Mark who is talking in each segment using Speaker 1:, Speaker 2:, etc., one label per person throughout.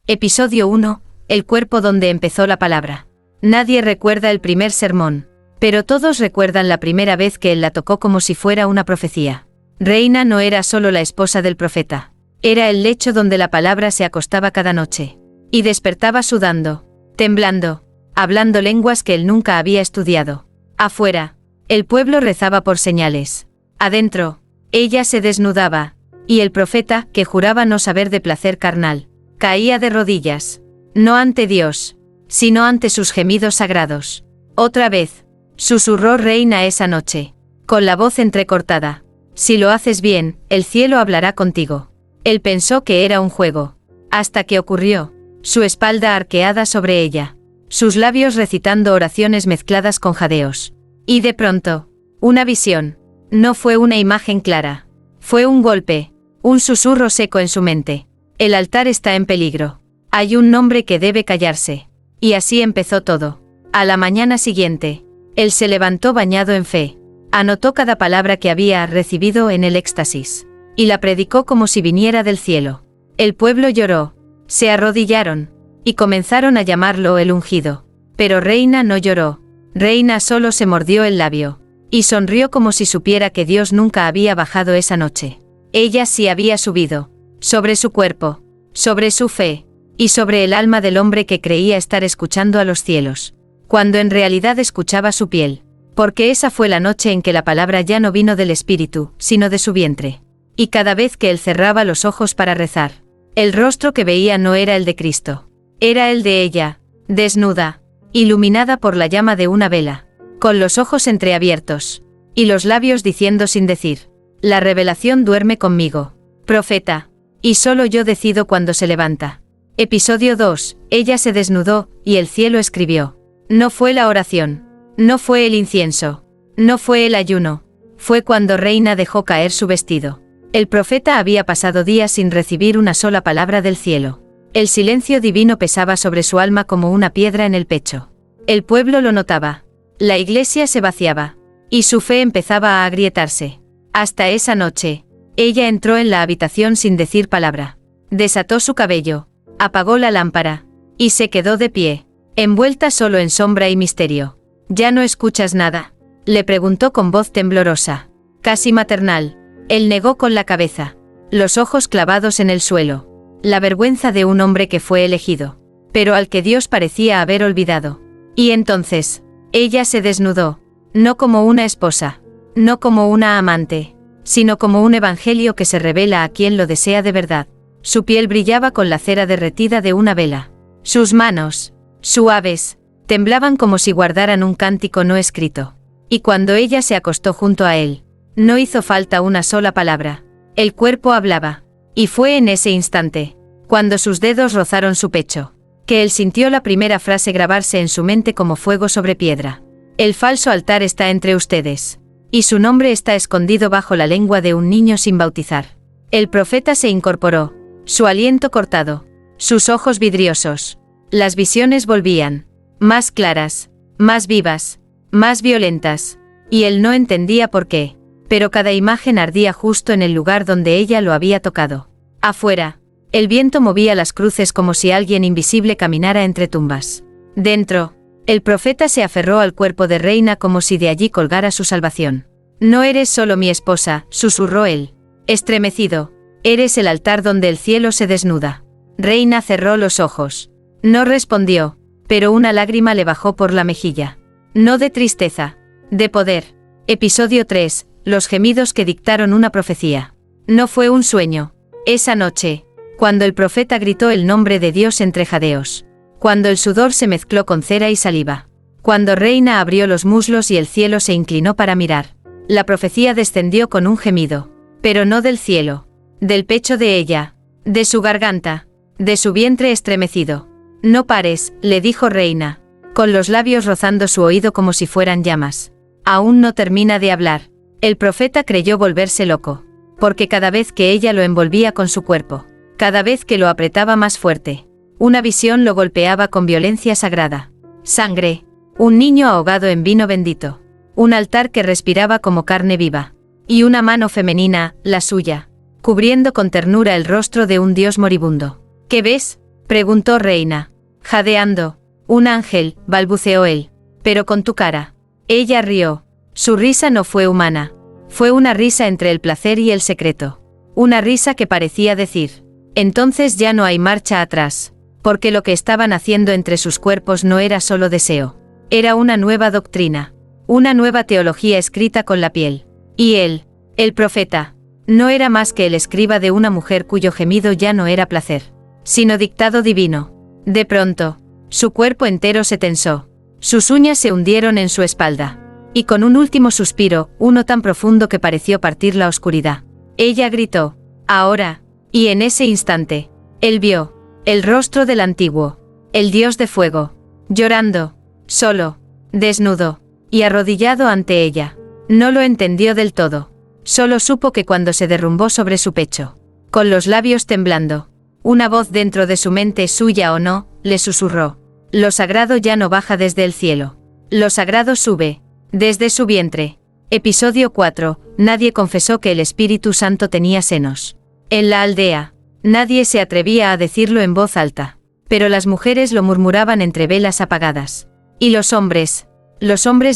Speaker 1: Episodio 1. El cuerpo donde empezó la palabra. Nadie recuerda el primer sermón, pero todos recuerdan la primera vez que él la tocó como si fuera una profecía. Reina no era solo la esposa del profeta. Era el lecho donde la palabra se acostaba cada noche. Y despertaba sudando, temblando, hablando lenguas que él nunca había estudiado. Afuera, el pueblo rezaba por señales. Adentro, ella se desnudaba, y el profeta, que juraba no saber de placer carnal, caía de rodillas, no ante Dios, sino ante sus gemidos sagrados. Otra vez, susurró Reina esa noche, con la voz entrecortada. Si lo haces bien, el cielo hablará contigo. Él pensó que era un juego, hasta que ocurrió, su espalda arqueada sobre ella, sus labios recitando oraciones mezcladas con jadeos. Y de pronto, una visión. No fue una imagen clara. Fue un golpe, un susurro seco en su mente. El altar está en peligro. Hay un nombre que debe callarse. Y así empezó todo. A la mañana siguiente, él se levantó bañado en fe. Anotó cada palabra que había recibido en el éxtasis. Y la predicó como si viniera del cielo. El pueblo lloró. Se arrodillaron. Y comenzaron a llamarlo el ungido. Pero Reina no lloró. Reina solo se mordió el labio. Y sonrió como si supiera que Dios nunca había bajado esa noche. Ella sí había subido. Sobre su cuerpo, sobre su fe, y sobre el alma del hombre que creía estar escuchando a los cielos, cuando en realidad escuchaba su piel, porque esa fue la noche en que la palabra ya no vino del espíritu, sino de su vientre. Y cada vez que él cerraba los ojos para rezar, el rostro que veía no era el de Cristo, era el de ella, desnuda, iluminada por la llama de una vela, con los ojos entreabiertos, y los labios diciendo sin decir: la revelación duerme conmigo, profeta. Y solo yo decido cuando se levanta. Episodio 2. Ella se desnudó, y el cielo escribió. No fue la oración. No fue el incienso. No fue el ayuno. Fue cuando Reina dejó caer su vestido. El profeta había pasado días sin recibir una sola palabra del cielo. El silencio divino pesaba sobre su alma como una piedra en el pecho. El pueblo lo notaba. La iglesia se vaciaba. Y su fe empezaba a agrietarse. Hasta esa noche. Ella entró en la habitación sin decir palabra. Desató su cabello, apagó la lámpara, y se quedó de pie, envuelta solo en sombra y misterio. ¿Ya no escuchas nada?, le preguntó con voz temblorosa, casi maternal. Él negó con la cabeza, los ojos clavados en el suelo. La vergüenza de un hombre que fue elegido, pero al que Dios parecía haber olvidado. Y entonces, ella se desnudó, no como una esposa, no como una amante, sino como un evangelio que se revela a quien lo desea de verdad. Su piel brillaba con la cera derretida de una vela. Sus manos, suaves, temblaban como si guardaran un cántico no escrito. Y cuando ella se acostó junto a él, no hizo falta una sola palabra. El cuerpo hablaba. Y fue en ese instante, cuando sus dedos rozaron su pecho, que él sintió la primera frase grabarse en su mente como fuego sobre piedra. El falso altar está entre ustedes. Y su nombre está escondido bajo la lengua de un niño sin bautizar. El profeta se incorporó, su aliento cortado, sus ojos vidriosos. Las visiones volvían, más claras, más vivas, más violentas, y él no entendía por qué, pero cada imagen ardía justo en el lugar donde ella lo había tocado. Afuera, el viento movía las cruces como si alguien invisible caminara entre tumbas. Dentro, el profeta se aferró al cuerpo de Reina como si de allí colgara su salvación. No eres solo mi esposa, susurró él, estremecido, eres el altar donde el cielo se desnuda. Reina cerró los ojos. No respondió, pero una lágrima le bajó por la mejilla. No de tristeza, de poder. Episodio 3. Los gemidos que dictaron una profecía. No fue un sueño. Esa noche, cuando el profeta gritó el nombre de Dios entre jadeos. Cuando el sudor se mezcló con cera y saliva. Cuando Reina abrió los muslos y el cielo se inclinó para mirar. La profecía descendió con un gemido. Pero no del cielo. Del pecho de ella. De su garganta. De su vientre estremecido. No pares, le dijo Reina, con los labios rozando su oído como si fueran llamas. Aún no termina de hablar. El profeta creyó volverse loco. Porque cada vez que ella lo envolvía con su cuerpo, cada vez que lo apretaba más fuerte, una visión lo golpeaba con violencia sagrada. Sangre. Un niño ahogado en vino bendito. Un altar que respiraba como carne viva. Y una mano femenina, la suya, cubriendo con ternura el rostro de un dios moribundo. ¿Qué ves?, preguntó Reina. Jadeando. Un ángel, balbuceó él. Pero con tu cara. Ella rió. Su risa no fue humana. Fue una risa entre el placer y el secreto. Una risa que parecía decir: entonces ya no hay marcha atrás. Porque lo que estaban haciendo entre sus cuerpos no era solo deseo. Era una nueva doctrina. Una nueva teología escrita con la piel. Y él, el profeta, no era más que el escriba de una mujer cuyo gemido ya no era placer, sino dictado divino. De pronto, su cuerpo entero se tensó. Sus uñas se hundieron en su espalda. Y con un último suspiro, uno tan profundo que pareció partir la oscuridad, ella gritó: ahora. Y en ese instante, él vio el rostro del antiguo, el dios de fuego, llorando, solo, desnudo, y arrodillado ante ella. No lo entendió del todo. Solo supo que cuando se derrumbó sobre su pecho, con los labios temblando, una voz dentro de su mente, suya o no, le susurró: lo sagrado ya no baja desde el cielo. Lo sagrado sube desde su vientre. Episodio 4. Nadie confesó que el Espíritu Santo tenía senos. En la aldea, nadie se atrevía a decirlo en voz alta. Pero las mujeres lo murmuraban entre velas apagadas. Y los hombres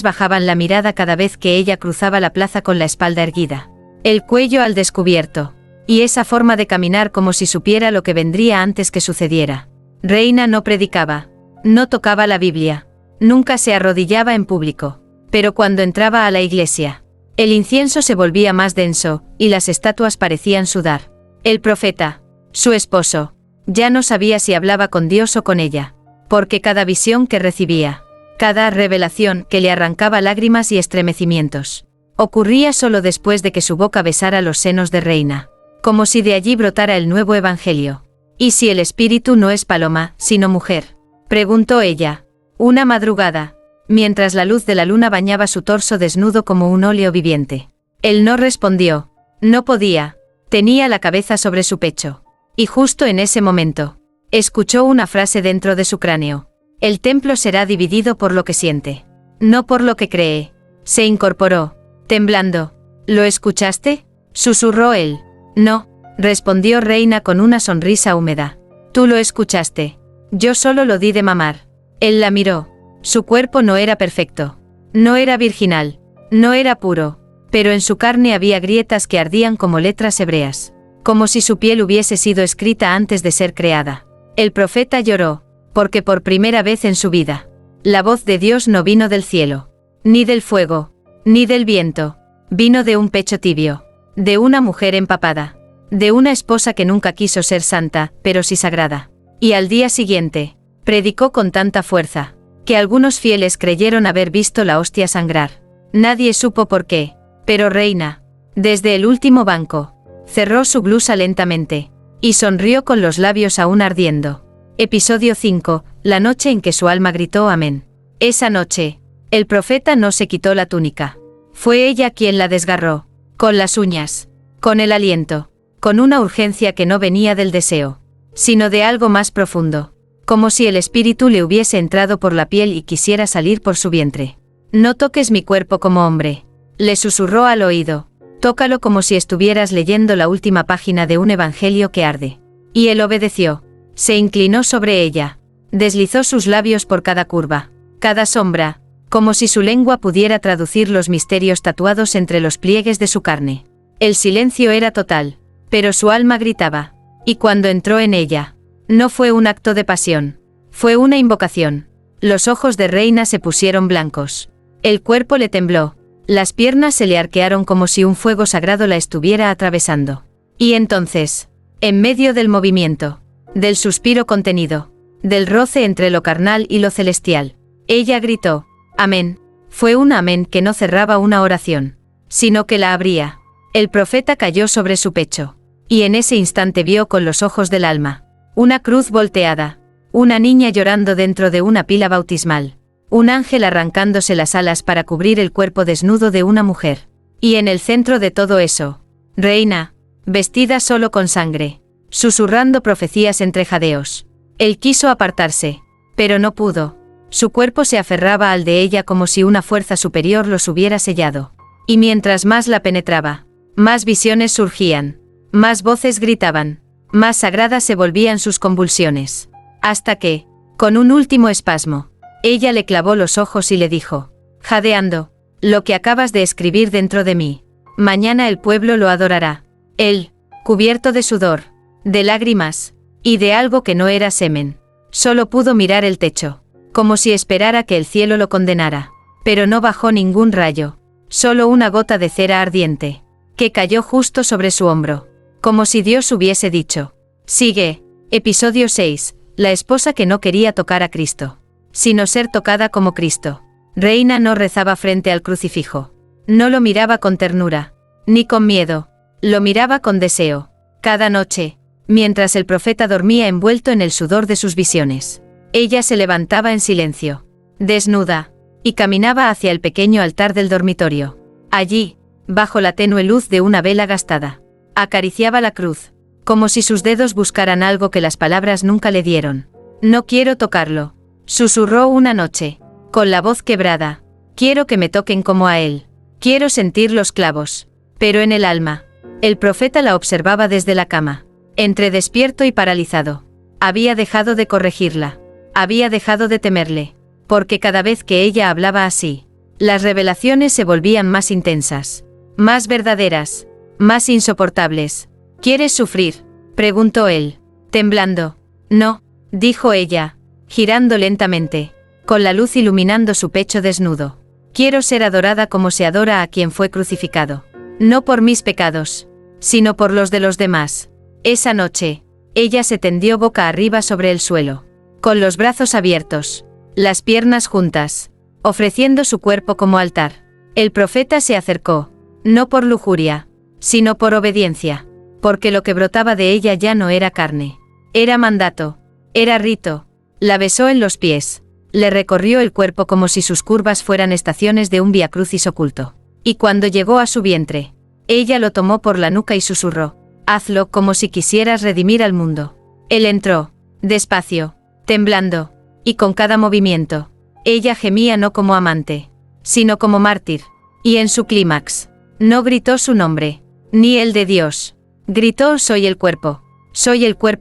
Speaker 1: bajaban la mirada cada vez que ella cruzaba la plaza con la espalda erguida, el cuello al descubierto, y esa forma de caminar como si supiera lo que vendría antes que sucediera. Reina no predicaba, no tocaba la Biblia, nunca se arrodillaba en público, pero cuando entraba a la iglesia, el incienso se volvía más denso, y las estatuas parecían sudar. El profeta, su esposo, ya no sabía si hablaba con Dios o con ella, porque cada visión que recibía, cada revelación que le arrancaba lágrimas y estremecimientos, ocurría solo después de que su boca besara los senos de Reina, como si de allí brotara el nuevo evangelio. ¿Y si el espíritu no es paloma, sino mujer?, preguntó ella, una madrugada, mientras la luz de la luna bañaba su torso desnudo como un óleo viviente. Él no respondió, no podía, tenía la cabeza sobre su pecho, y justo en ese momento, escuchó una frase dentro de su cráneo: el templo será dividido por lo que siente, no por lo que cree. Se incorporó, temblando. ¿Lo escuchaste?, susurró él. No, respondió Reina con una sonrisa húmeda. Tú lo escuchaste. Yo solo lo di de mamar. Él la miró. Su cuerpo no era perfecto. No era virginal. No era puro. Pero en su carne había grietas que ardían como letras hebreas. Como si su piel hubiese sido escrita antes de ser creada. El profeta lloró. Porque por primera vez en su vida, la voz de Dios no vino del cielo, ni del fuego, ni del viento. Vino de un pecho tibio, de una mujer empapada, de una esposa que nunca quiso ser santa, pero sí sagrada. Y al día siguiente, predicó con tanta fuerza, que algunos fieles creyeron haber visto la hostia sangrar. Nadie supo por qué, pero Reina, desde el último banco, cerró su blusa lentamente, y sonrió con los labios aún ardiendo. Episodio 5. La noche en que su alma gritó amén. Esa noche, el profeta no se quitó la túnica. Fue ella quien la desgarró, con las uñas, con el aliento, con una urgencia que no venía del deseo, sino de algo más profundo, como si el espíritu le hubiese entrado por la piel y quisiera salir por su vientre. No toques mi cuerpo como hombre, le susurró al oído. Tócalo como si estuvieras leyendo la última página de un evangelio que arde. Y él obedeció. Se inclinó sobre ella, deslizó sus labios por cada curva, cada sombra, como si su lengua pudiera traducir los misterios tatuados entre los pliegues de su carne. El silencio era total, pero su alma gritaba, y cuando entró en ella, no fue un acto de pasión, fue una invocación. Los ojos de Reina se pusieron blancos, el cuerpo le tembló, las piernas se le arquearon como si un fuego sagrado la estuviera atravesando. Y entonces, en medio del movimiento, del suspiro contenido, del roce entre lo carnal y lo celestial, ella gritó: amén. Fue un amén que no cerraba una oración, sino que la abría. El profeta cayó sobre su pecho, y en ese instante vio con los ojos del alma una cruz volteada, una niña llorando dentro de una pila bautismal, un ángel arrancándose las alas para cubrir el cuerpo desnudo de una mujer. Y en el centro de todo eso, Reina, vestida solo con sangre, susurrando profecías entre jadeos. Él quiso apartarse, pero no pudo. Su cuerpo se aferraba al de ella como si una fuerza superior los hubiera sellado. Y mientras más la penetraba, más visiones surgían, más voces gritaban, más sagradas se volvían sus convulsiones. Hasta que, con un último espasmo, ella le clavó los ojos y le dijo, jadeando, lo que acabas de escribir dentro de mí. Mañana el pueblo lo adorará. Él, cubierto de sudor, de lágrimas, y de algo que no era semen, solo pudo mirar el techo, como si esperara que el cielo lo condenara. Pero no bajó ningún rayo, solo una gota de cera ardiente, que cayó justo sobre su hombro, como si Dios hubiese dicho. Sigue. Episodio 6. La esposa que no quería tocar a Cristo, sino ser tocada como Cristo. Reina no rezaba frente al crucifijo. No lo miraba con ternura, ni con miedo, lo miraba con deseo. Cada noche, mientras el profeta dormía envuelto en el sudor de sus visiones, ella se levantaba en silencio, desnuda, y caminaba hacia el pequeño altar del dormitorio. Allí, bajo la tenue luz de una vela gastada, acariciaba la cruz, como si sus dedos buscaran algo que las palabras nunca le dieron. No quiero tocarlo, susurró una noche, con la voz quebrada. Quiero que me toquen como a él. Quiero sentir los clavos. Pero en el alma. El profeta la observaba desde la cama, entre despierto y paralizado. Había dejado de corregirla. Había dejado de temerle. Porque cada vez que ella hablaba así, las revelaciones se volvían más intensas, más verdaderas, más insoportables. ¿Quieres sufrir?, preguntó él, temblando. No, dijo ella, girando lentamente, con la luz iluminando su pecho desnudo. Quiero ser adorada como se adora a quien fue crucificado. No por mis pecados, sino por los de los demás. Esa noche, ella se tendió boca arriba sobre el suelo, con los brazos abiertos, las piernas juntas, ofreciendo su cuerpo como altar. El profeta se acercó, no por lujuria, sino por obediencia, porque lo que brotaba de ella ya no era carne. Era mandato, era rito. La besó en los pies, le recorrió el cuerpo como si sus curvas fueran estaciones de un viacrucis oculto. Y cuando llegó a su vientre, ella lo tomó por la nuca y susurró, hazlo como si quisieras redimir al mundo. Él entró, despacio, temblando, y con cada movimiento, ella gemía no como amante, sino como mártir. Y en su clímax, no gritó su nombre, ni el de Dios. Gritó, soy el cuerpo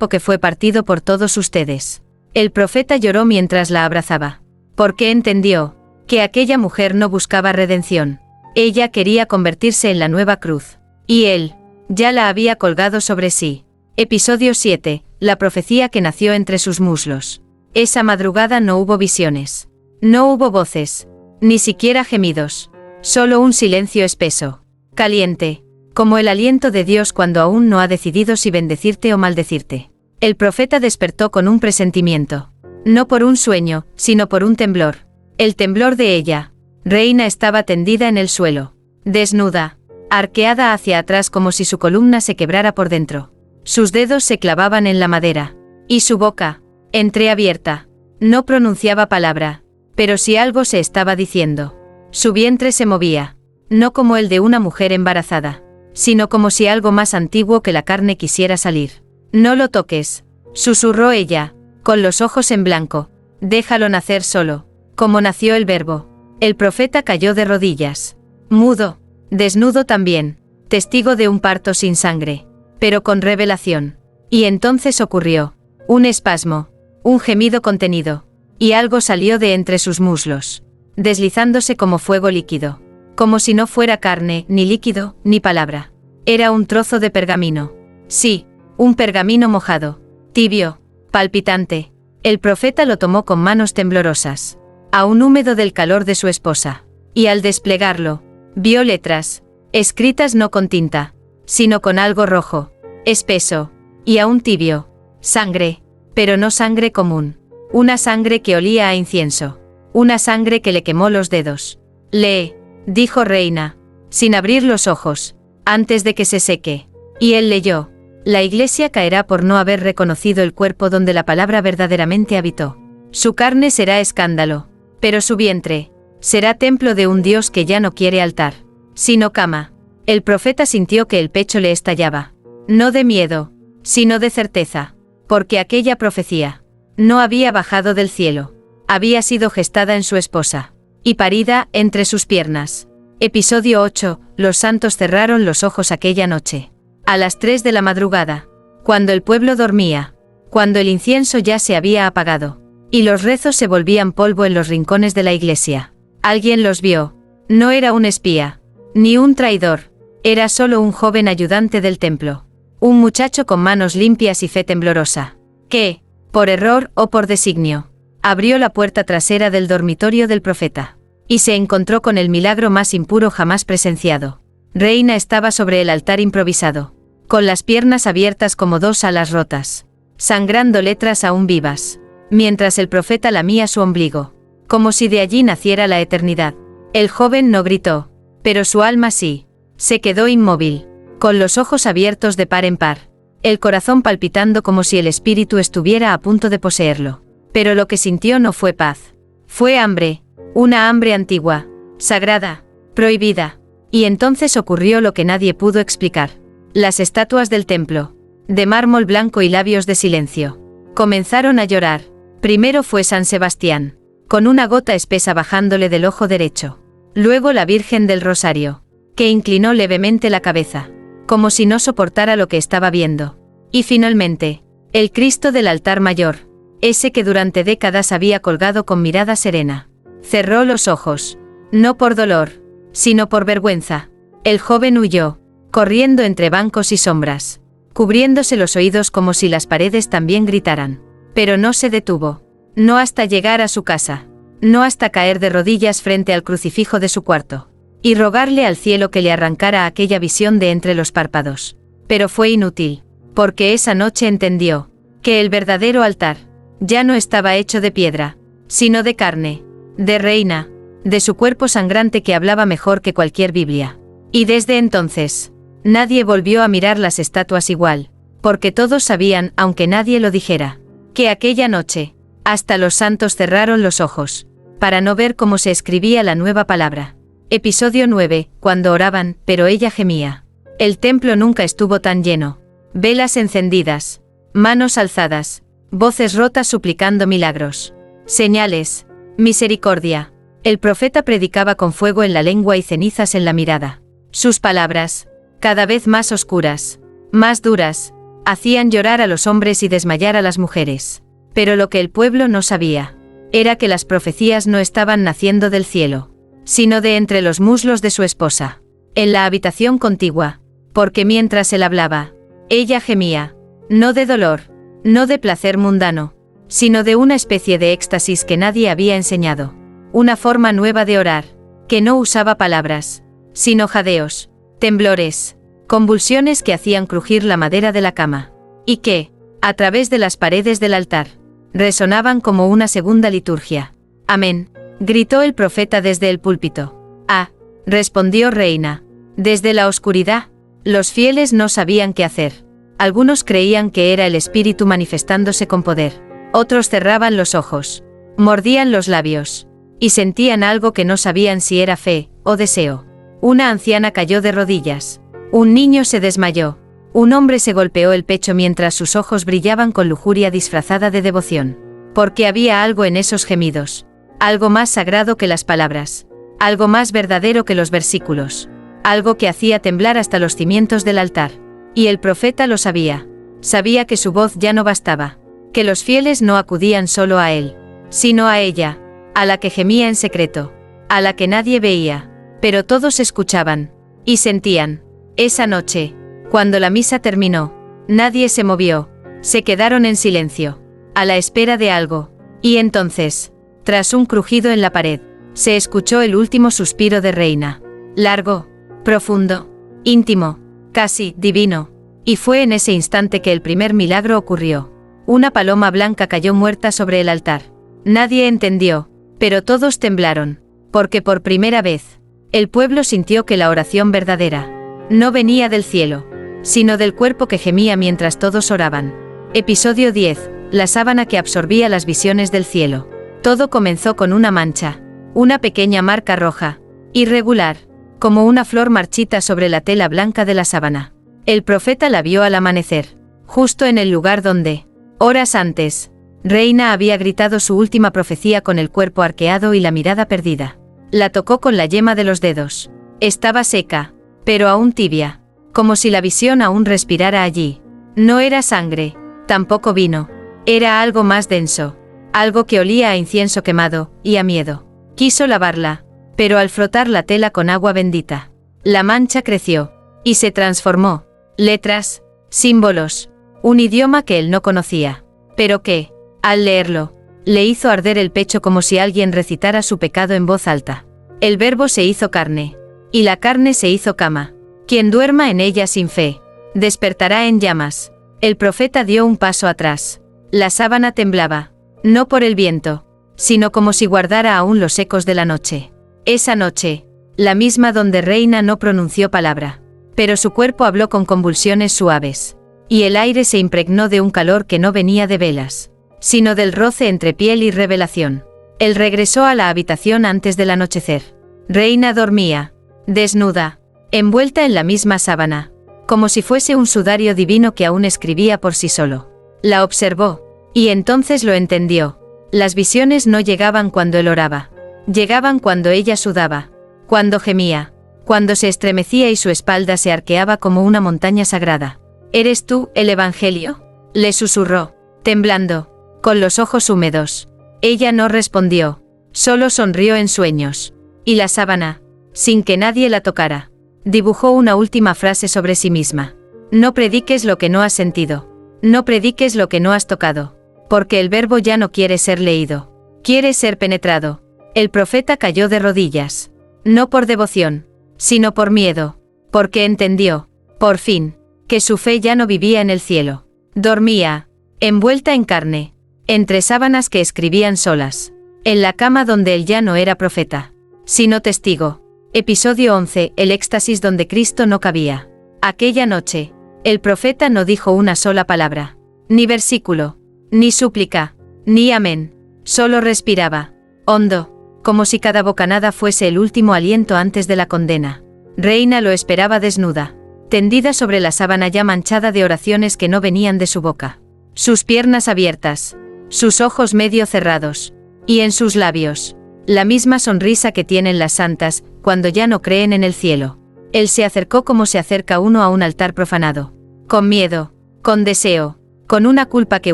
Speaker 1: que fue partido por todos ustedes. El profeta lloró mientras la abrazaba, porque entendió que aquella mujer no buscaba redención. Ella quería convertirse en la nueva cruz, y él ya la había colgado sobre sí. Episodio 7. La profecía que nació entre sus muslos. Esa madrugada no hubo visiones, no hubo voces, ni siquiera gemidos, solo un silencio espeso, caliente, como el aliento de Dios cuando aún no ha decidido si bendecirte o maldecirte. El profeta despertó con un presentimiento, no por un sueño, sino por un temblor. El temblor de ella. Reina estaba tendida en el suelo, desnuda, arqueada hacia atrás como si su columna se quebrara por dentro. Sus dedos se clavaban en la madera, y su boca, entreabierta, no pronunciaba palabra, pero sí algo se estaba diciendo. Su vientre se movía, no como el de una mujer embarazada, sino como si algo más antiguo que la carne quisiera salir. No lo toques, susurró ella, con los ojos en blanco. Déjalo nacer solo, como nació el verbo. El profeta cayó de rodillas, mudo, desnudo también, testigo de un parto sin sangre, pero con revelación. Y entonces ocurrió un espasmo, un gemido contenido, y algo salió de entre sus muslos, deslizándose como fuego líquido, como si no fuera carne, ni líquido, ni palabra. Era un trozo de pergamino. Sí, un pergamino mojado, tibio, palpitante. El profeta lo tomó con manos temblorosas, aún húmedo del calor de su esposa, y al desplegarlo, vio letras, escritas no con tinta, sino con algo rojo, espeso, y aún tibio. Sangre, pero no sangre común. Una sangre que olía a incienso. Una sangre que le quemó los dedos. Lee, dijo Reina, sin abrir los ojos, antes de que se seque. Y él leyó. La iglesia caerá por no haber reconocido el cuerpo donde la palabra verdaderamente habitó. Su carne será escándalo, pero su vientre será templo de un Dios que ya no quiere altar, sino cama. El profeta sintió que el pecho le estallaba, no de miedo, sino de certeza, porque aquella profecía no había bajado del cielo, había sido gestada en su esposa, y parida entre sus piernas. Episodio 8. Los santos cerraron los ojos aquella noche. A las 3 de la madrugada, cuando el pueblo dormía, cuando el incienso ya se había apagado, y los rezos se volvían polvo en los rincones de la iglesia. Alguien los vio. No era un espía, ni un traidor, era solo un joven ayudante del templo. Un muchacho con manos limpias y fe temblorosa, que, por error o por designio, abrió la puerta trasera del dormitorio del profeta, y se encontró con el milagro más impuro jamás presenciado. Reina estaba sobre el altar improvisado, con las piernas abiertas como dos alas rotas, sangrando letras aún vivas, mientras el profeta lamía su ombligo, como si de allí naciera la eternidad. El joven no gritó, pero su alma sí. Se quedó inmóvil, con los ojos abiertos de par en par, el corazón palpitando como si el espíritu estuviera a punto de poseerlo. Pero lo que sintió no fue paz. Fue hambre, una hambre antigua, sagrada, prohibida. Y entonces ocurrió lo que nadie pudo explicar. Las estatuas del templo, de mármol blanco y labios de silencio, comenzaron a llorar. Primero fue San Sebastián, con una gota espesa bajándole del ojo derecho. Luego la Virgen del Rosario, que inclinó levemente la cabeza, como si no soportara lo que estaba viendo. Y finalmente, el Cristo del altar mayor, ese que durante décadas había colgado con mirada serena. Cerró los ojos, no por dolor, sino por vergüenza. El joven huyó, corriendo entre bancos y sombras, cubriéndose los oídos como si las paredes también gritaran. Pero no se detuvo, no hasta llegar a su casa, no hasta caer de rodillas frente al crucifijo de su cuarto, y rogarle al cielo que le arrancara aquella visión de entre los párpados. Pero fue inútil, porque esa noche entendió que el verdadero altar ya no estaba hecho de piedra, sino de carne, de reina, de su cuerpo sangrante que hablaba mejor que cualquier Biblia. Y desde entonces, nadie volvió a mirar las estatuas igual, porque todos sabían, aunque nadie lo dijera, que aquella noche, hasta los santos cerraron los ojos, para no ver cómo se escribía la nueva palabra. Episodio 9, cuando oraban, pero ella gemía. El templo nunca estuvo tan lleno. Velas encendidas, manos alzadas, voces rotas suplicando milagros, señales, misericordia. El profeta predicaba con fuego en la lengua y cenizas en la mirada. Sus palabras, cada vez más oscuras, más duras, hacían llorar a los hombres y desmayar a las mujeres. Pero lo que el pueblo no sabía, era que las profecías no estaban naciendo del cielo, sino de entre los muslos de su esposa, en la habitación contigua, porque mientras él hablaba, ella gemía, no de dolor, no de placer mundano, sino de una especie de éxtasis que nadie había enseñado, una forma nueva de orar, que no usaba palabras, sino jadeos, temblores, convulsiones que hacían crujir la madera de la cama, y que, a través de las paredes del altar, resonaban como una segunda liturgia. Amén, gritó el profeta desde el púlpito. Ah, respondió Reina. Desde la oscuridad, los fieles no sabían qué hacer. Algunos creían que era el espíritu manifestándose con poder. Otros cerraban los ojos, mordían los labios, y sentían algo que no sabían si era fe o deseo. Una anciana cayó de rodillas. Un niño se desmayó. Un hombre se golpeó el pecho mientras sus ojos brillaban con lujuria disfrazada de devoción. Porque había algo en esos gemidos. Algo más sagrado que las palabras. Algo más verdadero que los versículos. Algo que hacía temblar hasta los cimientos del altar. Y el profeta lo sabía. Sabía que su voz ya no bastaba. Que los fieles no acudían solo a él, sino a ella, a la que gemía en secreto, a la que nadie veía, pero todos escuchaban, y sentían. Esa noche, cuando la misa terminó, nadie se movió, se quedaron en silencio, a la espera de algo, y entonces, tras un crujido en la pared, se escuchó el último suspiro de Reina. Largo, profundo, íntimo, casi divino, y fue en ese instante que el primer milagro ocurrió. Una paloma blanca cayó muerta sobre el altar. Nadie entendió, pero todos temblaron, porque por primera vez, el pueblo sintió que la oración verdadera no venía del cielo, sino del cuerpo que gemía mientras todos oraban. Episodio 10, la sábana que absorbía las visiones del cielo. Todo comenzó con una mancha, una pequeña marca roja, irregular, como una flor marchita sobre la tela blanca de la sábana. El profeta la vio al amanecer, justo en el lugar donde, horas antes, Reina había gritado su última profecía con el cuerpo arqueado y la mirada perdida. La tocó con la yema de los dedos. Estaba seca, pero aún tibia, como si la visión aún respirara allí. No era sangre, tampoco vino, Era algo más denso. Algo que olía a incienso quemado, y a miedo. Quiso lavarla, pero al frotar la tela con agua bendita, la mancha creció, y se transformó. Letras, símbolos, un idioma que él no conocía, pero que, al leerlo, le hizo arder el pecho como si alguien recitara su pecado en voz alta. El Verbo se hizo carne, y la carne se hizo cama. Quien duerma en ella sin fe, despertará en llamas. El profeta dio un paso atrás. La sábana temblaba, no por el viento, sino como si guardara aún los ecos de la noche. Esa noche, la misma donde Reina no pronunció palabra, pero su cuerpo habló con convulsiones suaves, y el aire se impregnó de un calor que no venía de velas, sino del roce entre piel y revelación. Él regresó a la habitación antes del anochecer. Reina dormía, desnuda, envuelta en la misma sábana, como si fuese un sudario divino que aún escribía por sí solo. La observó, y entonces lo entendió. Las visiones no llegaban cuando él oraba, llegaban cuando ella sudaba, cuando gemía, cuando se estremecía y su espalda se arqueaba como una montaña sagrada. ¿Eres tú, el Evangelio?, le susurró, temblando, con los ojos húmedos. Ella no respondió, solo sonrió en sueños. Y la sábana, sin que nadie la tocara, dibujó una última frase sobre sí misma. No prediques lo que no has sentido. No prediques lo que no has tocado. Porque el Verbo ya no quiere ser leído. Quiere ser penetrado. El profeta cayó de rodillas. No por devoción, sino por miedo. Porque entendió, por fin, que su fe ya no vivía en el cielo. Dormía, envuelta en carne, entre sábanas que escribían solas. En la cama donde él ya no era profeta, sino testigo. Episodio 11. El éxtasis donde Cristo no cabía. Aquella noche, el profeta no dijo una sola palabra, ni versículo, ni súplica, ni amén. Solo respiraba, hondo, como si cada bocanada fuese el último aliento antes de la condena. Reina lo esperaba desnuda, tendida sobre la sábana ya manchada de oraciones que no venían de su boca. Sus piernas abiertas, sus ojos medio cerrados, y en sus labios, la misma sonrisa que tienen las santas, cuando ya no creen en el cielo. Él se acercó como se acerca uno a un altar profanado. Con miedo, con deseo, con una culpa que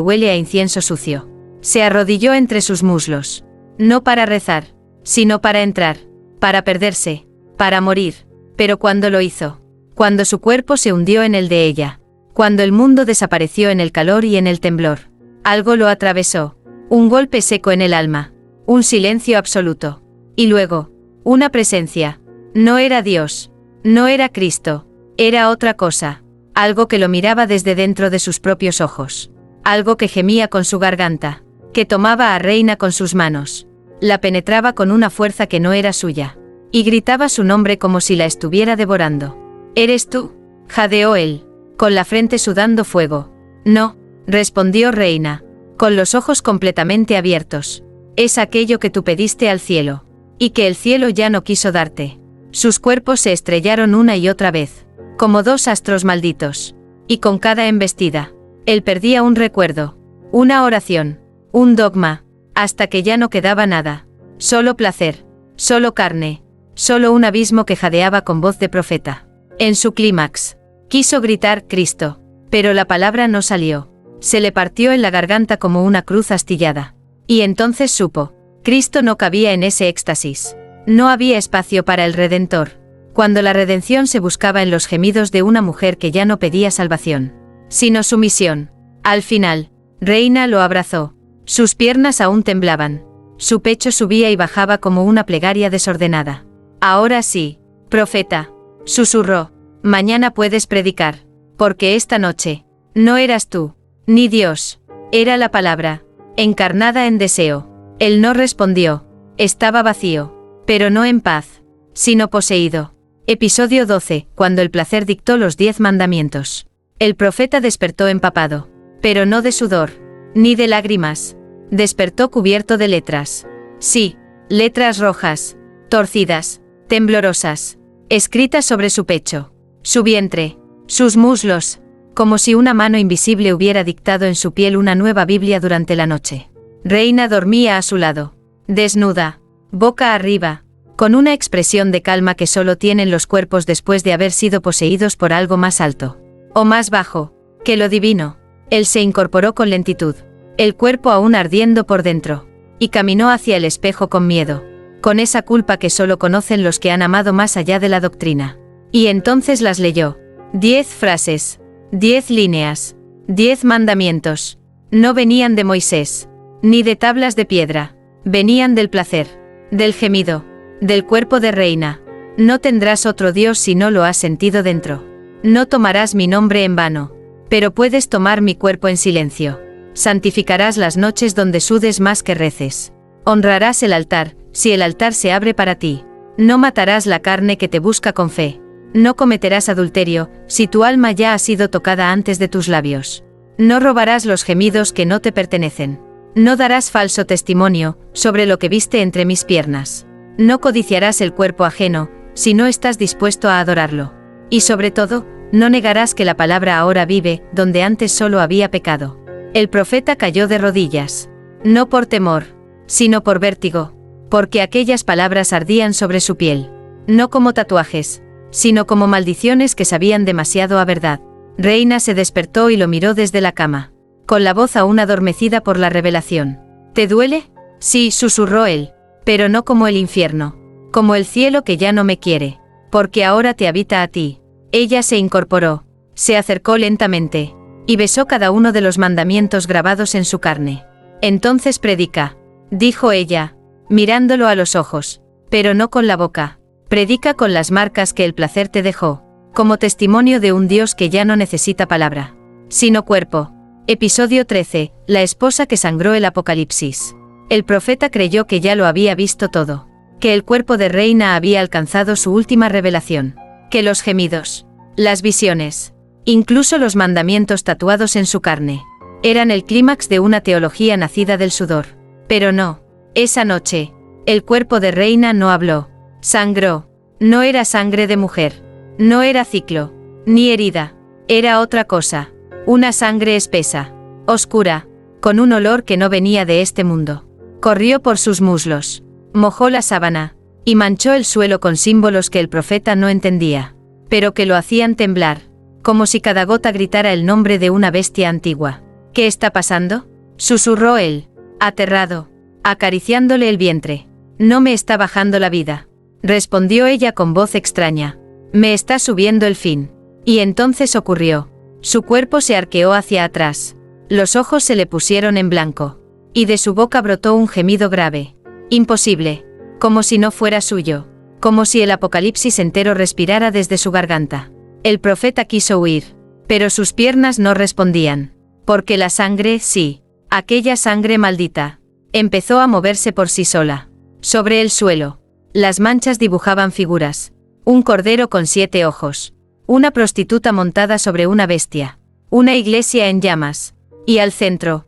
Speaker 1: huele a incienso sucio. Se arrodilló entre sus muslos. No para rezar, sino para entrar, para perderse, para morir. Pero cuando lo hizo, cuando su cuerpo se hundió en el de ella, cuando el mundo desapareció en el calor y en el temblor, algo lo atravesó, un golpe seco en el alma, un silencio absoluto. Y luego, una presencia. No era Dios, no era Cristo, era otra cosa, algo que lo miraba desde dentro de sus propios ojos, algo que gemía con su garganta, que tomaba a Reina con sus manos, la penetraba con una fuerza que no era suya, y gritaba su nombre como si la estuviera devorando. ¿Eres tú?, jadeó él, con la frente sudando fuego. No, respondió Reina, con los ojos completamente abiertos. Es aquello que tú pediste al cielo, y que el cielo ya no quiso darte. Sus cuerpos se estrellaron una y otra vez, como dos astros malditos, y con cada embestida, él perdía un recuerdo, una oración, un dogma, hasta que ya no quedaba nada, solo placer, solo carne, solo un abismo que jadeaba con voz de profeta. En su clímax, quiso gritar Cristo, pero la palabra no salió, se le partió en la garganta como una cruz astillada. Y entonces supo, Cristo no cabía en ese éxtasis. No había espacio para el Redentor, cuando la redención se buscaba en los gemidos de una mujer que ya no pedía salvación, sino sumisión. Al final, Reina lo abrazó. Sus piernas aún temblaban. Su pecho subía y bajaba como una plegaria desordenada. Ahora sí, profeta, susurró, mañana puedes predicar, porque esta noche, no eras tú, ni Dios, era la palabra, encarnada en deseo. Él no respondió, estaba vacío, pero no en paz, sino poseído. Episodio 12. Cuando el placer dictó los 10 mandamientos. El profeta despertó empapado, pero no de sudor, ni de lágrimas. Despertó cubierto de letras. Sí, letras rojas, torcidas, temblorosas, escritas sobre su pecho, su vientre, sus muslos, como si una mano invisible hubiera dictado en su piel una nueva Biblia durante la noche. Reina dormía a su lado, desnuda, boca arriba, con una expresión de calma que solo tienen los cuerpos después de haber sido poseídos por algo más alto, o más bajo, que lo divino. Él se incorporó con lentitud, el cuerpo aún ardiendo por dentro, y caminó hacia el espejo con miedo, con esa culpa que solo conocen los que han amado más allá de la doctrina. Y entonces las leyó. 10 frases, 10 líneas, 10 mandamientos. No venían de Moisés, ni de tablas de piedra, venían del placer, del gemido, del cuerpo de reina. No tendrás otro Dios si no lo has sentido dentro. No tomarás mi nombre en vano, pero puedes tomar mi cuerpo en silencio. Santificarás las noches donde sudes más que reces. Honrarás el altar, si el altar se abre para ti. No matarás la carne que te busca con fe. No cometerás adulterio, si tu alma ya ha sido tocada antes de tus labios. No robarás los gemidos que no te pertenecen. No darás falso testimonio sobre lo que viste entre mis piernas. No codiciarás el cuerpo ajeno, si no estás dispuesto a adorarlo. Y sobre todo, no negarás que la palabra ahora vive, donde antes solo había pecado. El profeta cayó de rodillas. No por temor, sino por vértigo, porque aquellas palabras ardían sobre su piel. No como tatuajes, sino como maldiciones que sabían demasiado a verdad. Reina se despertó y lo miró desde la cama, con la voz aún adormecida por la revelación. ¿Te duele? Sí, susurró él, pero no como el infierno, como el cielo que ya no me quiere, porque ahora te habita a ti. Ella se incorporó, se acercó lentamente, y besó cada uno de los mandamientos grabados en su carne. Entonces predica, dijo ella, mirándolo a los ojos, pero no con la boca. Predica con las marcas que el placer te dejó, como testimonio de un Dios que ya no necesita palabra, sino cuerpo. Episodio 13, la esposa que sangró el Apocalipsis. El profeta creyó que ya lo había visto todo, que el cuerpo de reina había alcanzado su última revelación, que los gemidos, las visiones, incluso los mandamientos tatuados en su carne, eran el clímax de una teología nacida del sudor. Pero no, esa noche, el cuerpo de reina no habló, sangró. No era sangre de mujer, no era ciclo, ni herida, era otra cosa, una sangre espesa, oscura, con un olor que no venía de este mundo. Corrió por sus muslos, mojó la sábana, y manchó el suelo con símbolos que el profeta no entendía, pero que lo hacían temblar, como si cada gota gritara el nombre de una bestia antigua. ¿Qué está pasando?, susurró él, aterrado, acariciándole el vientre. No me está bajando la vida, respondió ella con voz extraña. Me está subiendo el fin. Y entonces ocurrió. Su cuerpo se arqueó hacia atrás. Los ojos se le pusieron en blanco. Y de su boca brotó un gemido grave. Imposible. Como si no fuera suyo. Como si el apocalipsis entero respirara desde su garganta. El profeta quiso huir. Pero sus piernas no respondían. Porque la sangre, sí. Aquella sangre maldita. Empezó a moverse por sí sola. Sobre el suelo. Las manchas dibujaban figuras. Un cordero con 7 ojos. Una prostituta montada sobre una bestia. Una iglesia en llamas. Y al centro,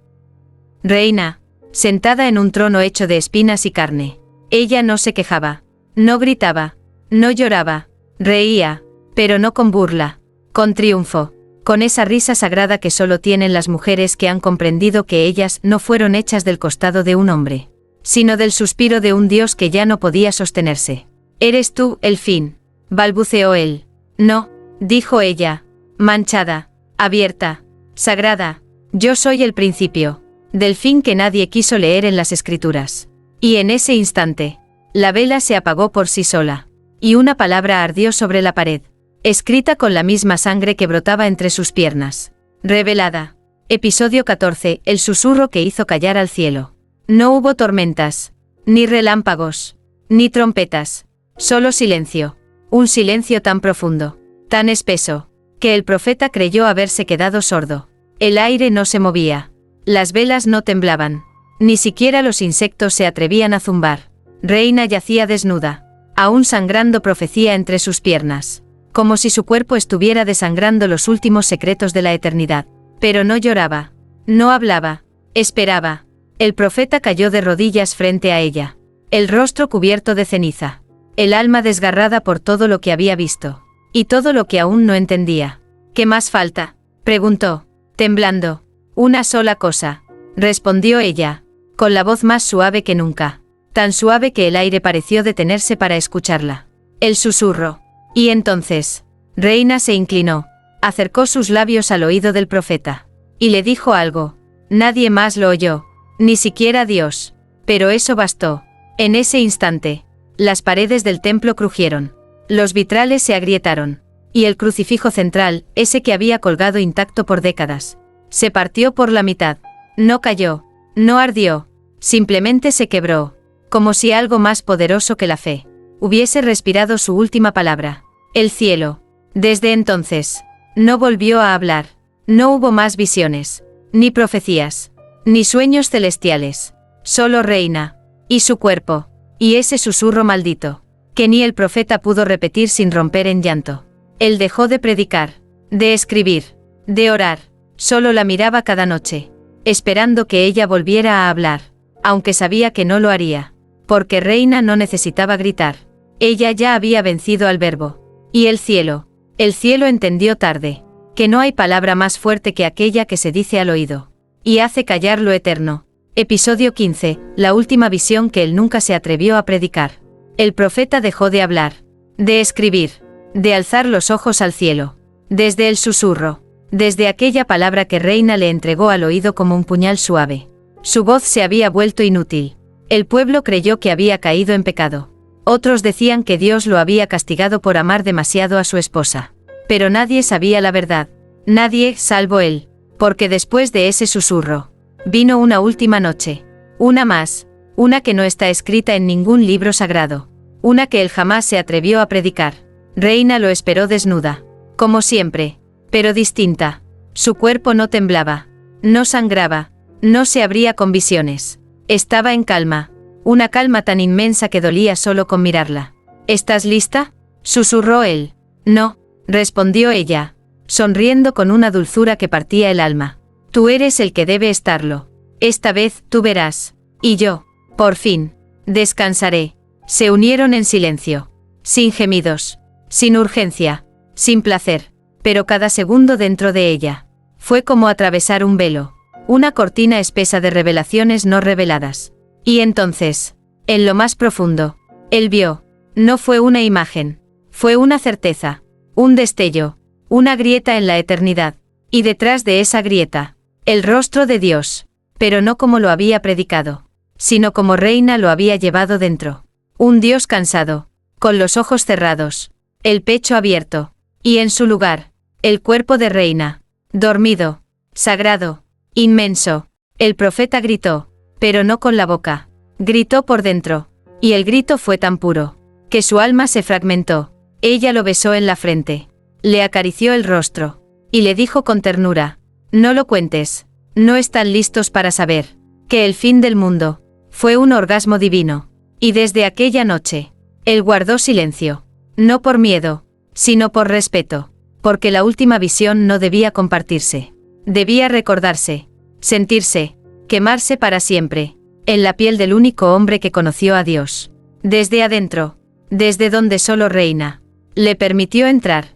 Speaker 1: reina, sentada en un trono hecho de espinas y carne. Ella no se quejaba. No gritaba. No lloraba. Reía. Pero no con burla. Con triunfo. Con esa risa sagrada que solo tienen las mujeres que han comprendido que ellas no fueron hechas del costado de un hombre, sino del suspiro de un Dios que ya no podía sostenerse. Eres tú, el fin, balbuceó él. No, dijo ella, manchada, abierta, sagrada. Yo soy el principio, del fin que nadie quiso leer en las escrituras. Y en ese instante, la vela se apagó por sí sola, y una palabra ardió sobre la pared, escrita con la misma sangre que brotaba entre sus piernas. Revelada. Episodio 14, el susurro que hizo callar al cielo. No hubo tormentas, ni relámpagos, ni trompetas, solo silencio. Un silencio tan profundo, tan espeso, que el profeta creyó haberse quedado sordo. El aire no se movía, las velas no temblaban, ni siquiera los insectos se atrevían a zumbar. Reina yacía desnuda, aún sangrando profecía entre sus piernas, como si su cuerpo estuviera desangrando los últimos secretos de la eternidad. Pero no lloraba, no hablaba, esperaba. El profeta cayó de rodillas frente a ella, el rostro cubierto de ceniza, el alma desgarrada por todo lo que había visto, y todo lo que aún no entendía. ¿Qué más falta?, preguntó, temblando. Una sola cosa, respondió ella, con la voz más suave que nunca, tan suave que el aire pareció detenerse para escucharla. El susurro. Y entonces, Reina se inclinó, acercó sus labios al oído del profeta, y le dijo algo, Nadie más lo oyó, ni siquiera Dios. Pero eso bastó. En ese instante, las paredes del templo crujieron. Los vitrales se agrietaron. Y el crucifijo central, ese que había colgado intacto por décadas, se partió por la mitad. No cayó, no ardió, simplemente se quebró, como si algo más poderoso que la fe hubiese respirado su última palabra. El cielo. Desde entonces, no volvió a hablar. No hubo más visiones, ni profecías, ni sueños celestiales. Solo Reina. Y su cuerpo. Y ese susurro maldito, que ni el profeta pudo repetir sin romper en llanto. Él dejó de predicar, de escribir, de orar. Solo la miraba cada noche, esperando que ella volviera a hablar, aunque sabía que no lo haría, porque Reina no necesitaba gritar. Ella ya había vencido al verbo. Y el cielo entendió tarde, que no hay palabra más fuerte que aquella que se dice al oído, y hace callar lo eterno. Episodio 15, la última visión que él nunca se atrevió a predicar. El profeta dejó de hablar, de escribir, de alzar los ojos al cielo. Desde el susurro, desde aquella palabra que Reina le entregó al oído como un puñal suave, su voz se había vuelto inútil. El pueblo creyó que había caído en pecado. Otros decían que Dios lo había castigado por amar demasiado a su esposa. Pero nadie sabía la verdad. Nadie, salvo él. Porque después de ese susurro, vino una última noche. Una más. Una que no está escrita en ningún libro sagrado. Una que él jamás se atrevió a predicar. Reina lo esperó desnuda. Como siempre. Pero distinta. Su cuerpo no temblaba. No sangraba. No se abría con visiones. Estaba en calma. Una calma tan inmensa que dolía solo con mirarla. ¿Estás lista?, susurró él. No, respondió ella, sonriendo con una dulzura que partía el alma. Tú eres el que debe estarlo. Esta vez, tú verás. Y yo, por fin, descansaré. Se unieron en silencio. Sin gemidos. Sin urgencia. Sin placer. Pero cada segundo dentro de ella fue como atravesar un velo. Una cortina espesa de revelaciones no reveladas. Y entonces, en lo más profundo, él vio. No fue una imagen. Fue una certeza. Un destello. Una grieta en la eternidad. Y detrás de esa grieta, el rostro de Dios. Pero no como lo había predicado, sino como Reina lo había llevado dentro. Un Dios cansado, con los ojos cerrados, el pecho abierto. Y en su lugar, el cuerpo de Reina. Dormido. Sagrado. Inmenso. El profeta gritó. Pero no con la boca. Gritó por dentro. Y el grito fue tan puro, que su alma se fragmentó. Ella lo besó en la frente. Le acarició el rostro. Y le dijo con ternura. No lo cuentes. No están listos para saber que el fin del mundo fue un orgasmo divino. Y desde aquella noche, él guardó silencio. No por miedo, sino por respeto. Porque la última visión no debía compartirse. Debía recordarse. Sentirse. Quemarse para siempre, en la piel del único hombre que conoció a Dios. Desde adentro, desde donde solo Reina le permitió entrar.